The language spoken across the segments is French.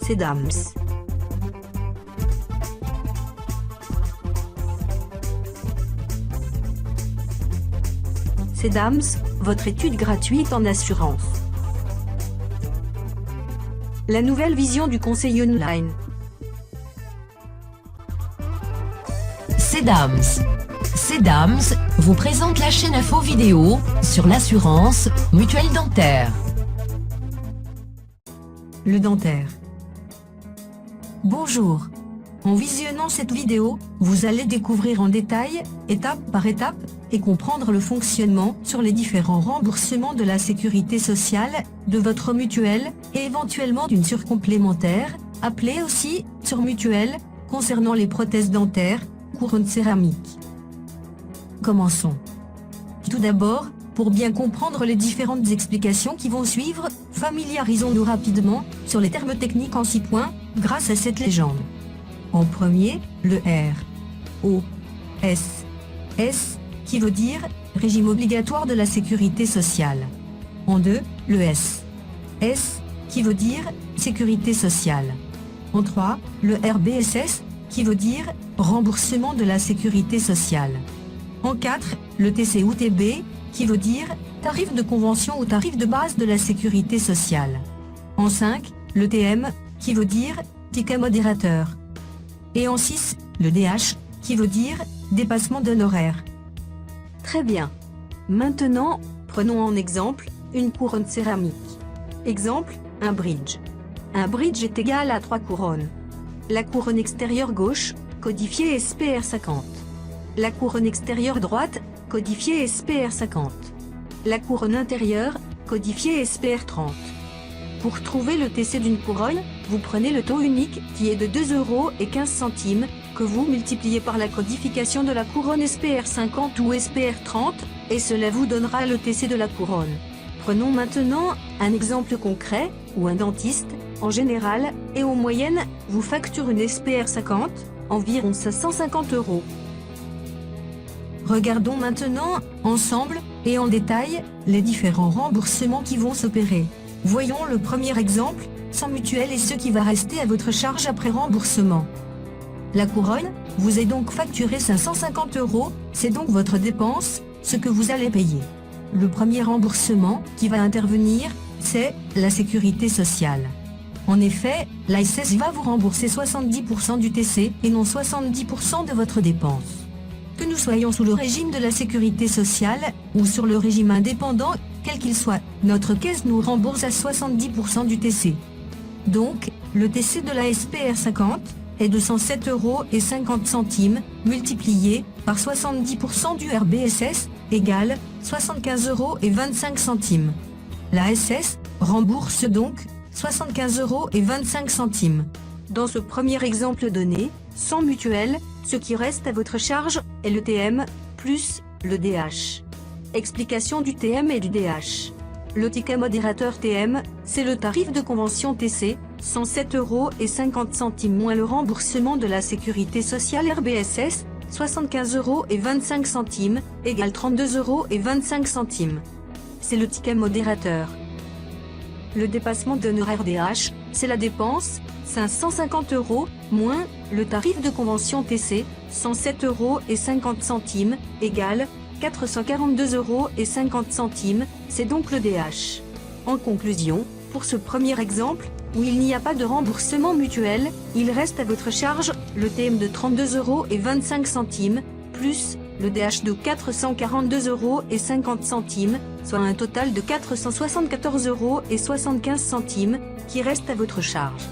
Cedams. Cedams, votre étude gratuite en assurance. La nouvelle vision du conseil online. Cedams. Cedams vous présente la chaîne info vidéo sur l'assurance mutuelle dentaire. Le dentaire. Bonjour. En visionnant cette vidéo, vous allez découvrir en détail, étape par étape, et comprendre le fonctionnement sur les différents remboursements de la sécurité sociale, de votre mutuelle, et éventuellement d'une surcomplémentaire, appelée aussi surmutuelle, concernant les prothèses dentaires, couronnes céramiques. Commençons. Tout d'abord, pour bien comprendre les différentes explications qui vont suivre, familiarisons-nous rapidement sur les termes techniques en 6 points, grâce à cette légende. En premier, le R. O. S. S, qui veut dire régime obligatoire de la sécurité sociale. En 2, le S. S, qui veut dire sécurité sociale. En 3, le RBSS, qui veut dire remboursement de la sécurité sociale. En 4, le TC ou TB, qui veut dire tarif de convention ou tarif de base de la sécurité sociale. En 5, le TM, qui veut dire ticket modérateur. Et en 6, le DH, qui veut dire dépassement d'honoraires. Très bien. Maintenant, prenons en exemple une couronne céramique. Exemple, un bridge. Un bridge est égal à 3 couronnes. La couronne extérieure gauche, codifiée SPR 50. La couronne extérieure droite, codifiée SPR 50. La couronne intérieure, codifiée SPR 30. Pour trouver le TC d'une couronne, vous prenez le taux unique, qui est de 2,15 €, que vous multipliez par la codification de la couronne SPR 50 ou SPR 30, et cela vous donnera le TC de la couronne. Prenons maintenant un exemple concret, où un dentiste, en général, et en moyenne, vous facture une SPR 50, environ 550 €. Regardons maintenant, ensemble, et en détail, les différents remboursements qui vont s'opérer. Voyons le premier exemple, sans mutuelle et ce qui va rester à votre charge après remboursement. La couronne vous est donc facturée 550 €, c'est donc votre dépense, ce que vous allez payer. Le premier remboursement qui va intervenir, c'est la sécurité sociale. En effet, l'ASS va vous rembourser 70% du TC et non 70% de votre dépense. Que nous soyons sous le régime de la sécurité sociale ou sur le régime indépendant, quel qu'il soit, notre caisse nous rembourse à 70% du TC. Donc, le TC de la SPR 50 est de 107,50 € multiplié par 70% du RBSS égale 75,25 €. La SS rembourse donc 75,25 €. Dans ce premier exemple donné, sans mutuelle, ce qui reste à votre charge est le TM plus le DH. Explication du TM et du DH. Le ticket modérateur TM, c'est le tarif de convention TC, 107,50 € moins le remboursement de la sécurité sociale RBSS, 75,25 € égale 32,25 €. C'est le ticket modérateur. Le dépassement d'honoraires DH, c'est la dépense, 550 € moins le tarif de convention TC, 107,50 € égale 442,50 €, c'est donc le DH. En conclusion, pour ce premier exemple, où il n'y a pas de remboursement mutuel, il reste à votre charge le TM de 32,25 € plus le DH de 442,50 €, soit un total de 474,75 € qui reste à votre charge.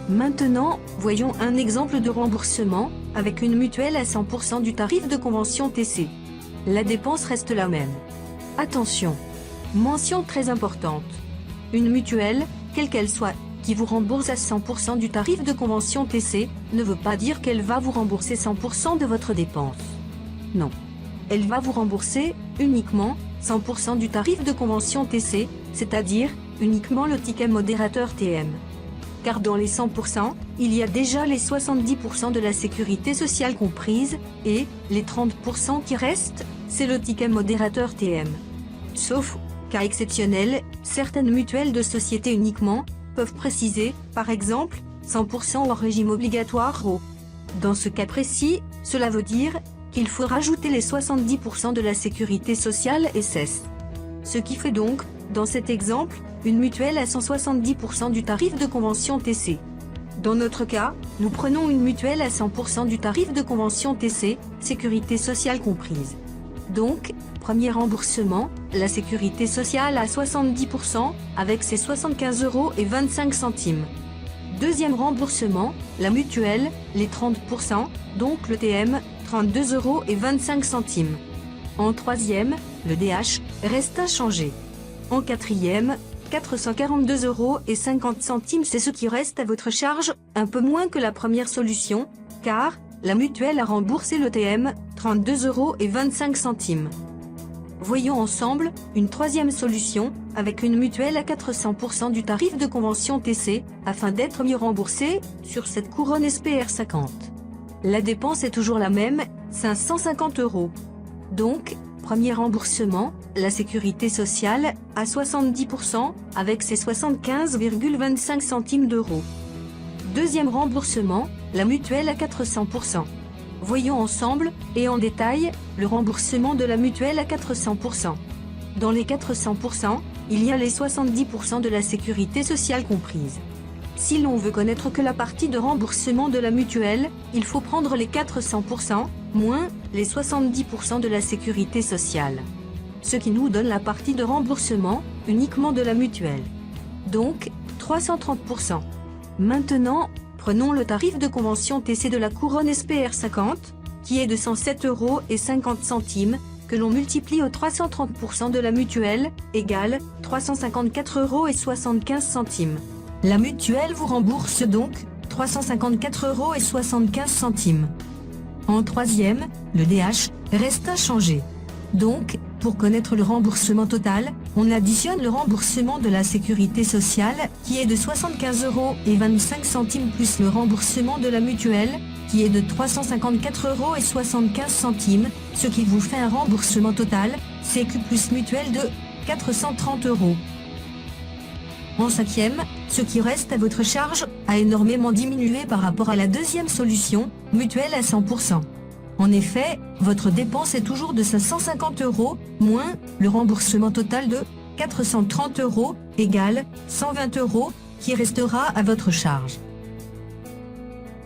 Maintenant, voyons un exemple de remboursement, avec une mutuelle à 100% du tarif de convention TC. La dépense reste la même. Attention! Mention très importante. Une mutuelle, quelle qu'elle soit, qui vous rembourse à 100% du tarif de convention TC, ne veut pas dire qu'elle va vous rembourser 100% de votre dépense. Non. Elle va vous rembourser, uniquement, 100% du tarif de convention TC, c'est-à-dire, uniquement le ticket modérateur TM. car dans les 100%, il y a déjà les 70% de la sécurité sociale comprise, et les 30% qui restent, c'est le ticket modérateur TM. Sauf cas exceptionnel, certaines mutuelles de société uniquement peuvent préciser, par exemple, 100% hors régime obligatoire au. Dans ce cas précis, cela veut dire qu'il faut rajouter les 70% de la sécurité sociale SS. Ce qui fait donc, dans cet exemple, une mutuelle à 170% du tarif de convention TC. Dans notre cas, nous prenons une mutuelle à 100% du tarif de convention TC, sécurité sociale comprise. Donc, premier remboursement, la sécurité sociale à 70% avec ses 75,25 €. Deuxième remboursement, la mutuelle, les 30%, donc le TM, 32,25 €. En troisième, le DH, reste inchangé. En quatrième, 442,50 €, c'est ce qui reste à votre charge, un peu moins que la première solution, car la mutuelle a remboursé le TM, 32,25 €. Voyons ensemble une troisième solution, avec une mutuelle à 400% du tarif de convention TC, afin d'être mieux remboursé sur cette couronne SPR 50. La dépense est toujours la même, 550 €. Donc, premier remboursement, la sécurité sociale, à 70%, avec ses 75,25 €. Deuxième remboursement, la mutuelle à 400%. Voyons ensemble, et en détail, le remboursement de la mutuelle à 400%. Dans les 400%, il y a les 70% de la sécurité sociale comprise. Si l'on veut connaître que la partie de remboursement de la mutuelle, il faut prendre les 400%, moins les 70% de la sécurité sociale. Ce qui nous donne la partie de remboursement, uniquement de la mutuelle. Donc, 330%. Maintenant, prenons le tarif de convention TC de la couronne SPR 50, qui est de 107,50 €, que l'on multiplie aux 330% de la mutuelle, égale 354,75 €. La mutuelle vous rembourse donc 354,75 €. En troisième, le DH reste inchangé. Donc, pour connaître le remboursement total, on additionne le remboursement de la sécurité sociale, qui est de 75,25 € plus le remboursement de la mutuelle, qui est de 354,75 €, ce qui vous fait un remboursement total, Sécu plus mutuelle de 430 €. En cinquième, ce qui reste à votre charge a énormément diminué par rapport à la deuxième solution, mutuelle à 100%. En effet, votre dépense est toujours de 550 € moins le remboursement total de 430 € égale 120 € qui restera à votre charge.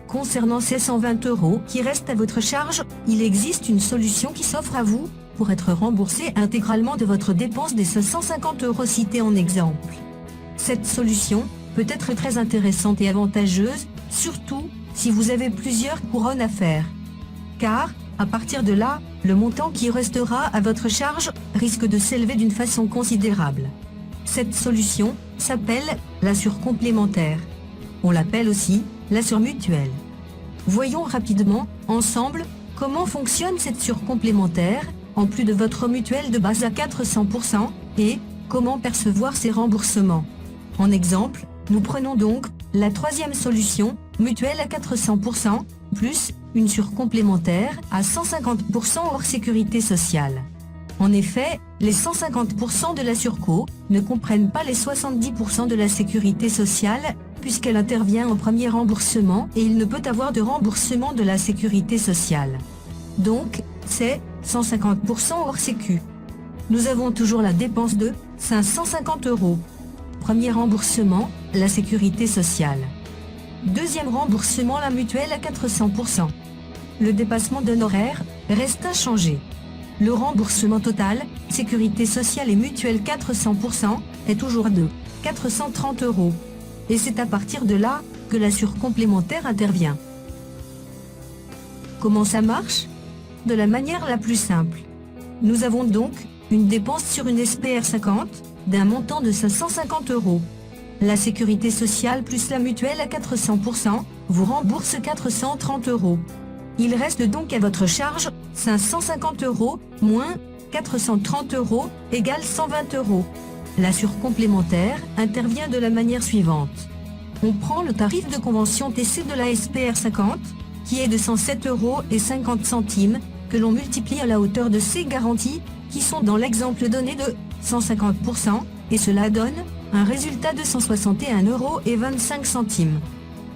Concernant ces 120 € qui restent à votre charge, il existe une solution qui s'offre à vous pour être remboursé intégralement de votre dépense des 550 € cités en exemple. Cette solution peut être très intéressante et avantageuse, surtout si vous avez plusieurs couronnes à faire. Car, à partir de là, le montant qui restera à votre charge risque de s'élever d'une façon considérable. Cette solution s'appelle l'assure complémentaire. On l'appelle aussi l'assure mutuelle. Voyons rapidement, ensemble, comment fonctionne cette surcomplémentaire, en plus de votre mutuelle de base à 400%, et comment percevoir ces remboursements. En exemple, nous prenons donc la troisième solution, mutuelle à 400%, plus une surcomplémentaire à 150% hors sécurité sociale. En effet, les 150% de la surco ne comprennent pas les 70% de la sécurité sociale, puisqu'elle intervient au premier remboursement et il ne peut avoir de remboursement de la sécurité sociale. Donc, c'est 150% hors sécu. Nous avons toujours la dépense de 550 €. Premier remboursement, la sécurité sociale. Deuxième remboursement, la mutuelle à 400%. Le dépassement d'honoraires reste inchangé. Le remboursement total, sécurité sociale et mutuelle 400%, est toujours de 430 €. Et c'est à partir de là que la surcomplémentaire intervient. Comment ça marche? De la manière la plus simple. Nous avons donc une dépense sur une SPR 50 d'un montant de 550 €. La sécurité sociale plus la mutuelle à 400% vous rembourse 430 €. Il reste donc à votre charge 550 € moins 430 € égale 120 €. La surcomplémentaire intervient de la manière suivante. on prend le tarif de convention TC de la SPR 50, qui est de 107,50 €, que l'on multiplie à la hauteur de ces garanties, qui sont dans l'exemple donné de 150%, et cela donne un résultat de 161,25 €.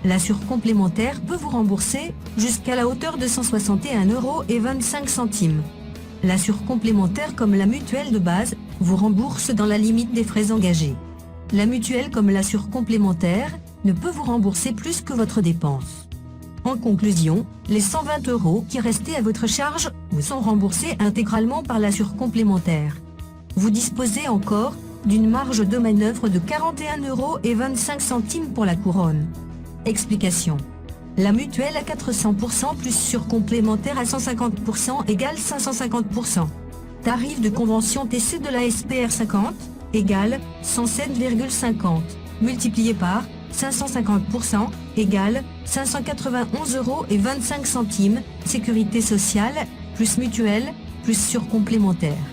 L'assure complémentaire peut vous rembourser jusqu'à la hauteur de 161,25 €. L'assure complémentaire comme la mutuelle de base vous rembourse dans la limite des frais engagés. La mutuelle comme l'assure complémentaire ne peut vous rembourser plus que votre dépense. En conclusion, les 120 € qui restaient à votre charge vous sont remboursés intégralement par l'assure complémentaire. Vous disposez encore d'une marge de manœuvre de 41,25 € pour la couronne. Explication. La mutuelle à 400% plus surcomplémentaire à 150% égale 550%. Tarif de convention TC de la SPR 50 égale 107,50 multiplié par 550% égale 591,25 €, sécurité sociale, plus mutuelle, plus surcomplémentaire.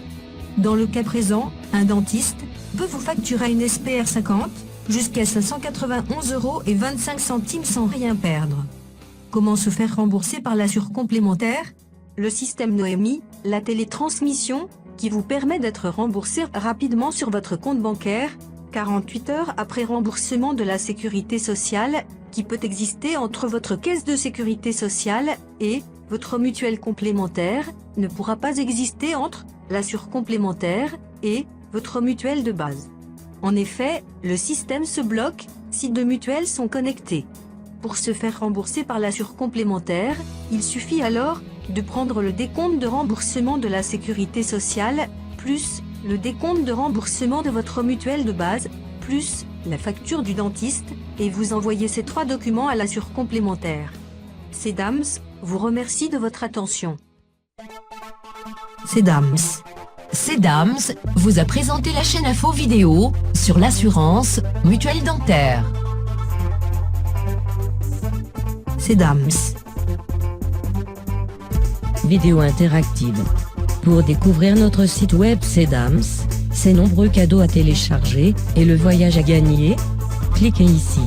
Dans le cas présent, un dentiste peut vous facturer une SPR 50 jusqu'à 591,25 € sans rien perdre. Comment se faire rembourser par l'assure complémentaire? Le système Noemi, la télétransmission, qui vous permet d'être remboursé rapidement sur votre compte bancaire, 48 heures après remboursement de la sécurité sociale, qui peut exister entre votre caisse de sécurité sociale et votre mutuelle complémentaire, ne pourra pas exister entre l'assure complémentaire et votre mutuelle de base. En effet, le système se bloque si deux mutuelles sont connectées. Pour se faire rembourser par l'assure complémentaire, il suffit alors de prendre le décompte de remboursement de la sécurité sociale, plus le décompte de remboursement de votre mutuelle de base, plus la facture du dentiste, et vous envoyez ces trois documents à l'assure complémentaire. Cedams vous remercie de votre attention. Cedams vous a présenté la chaîne info vidéo sur l'assurance mutuelle dentaire. Cedams. Vidéo interactive. Pour découvrir notre site web Cedams, ses nombreux cadeaux à télécharger et le voyage à gagner, cliquez ici.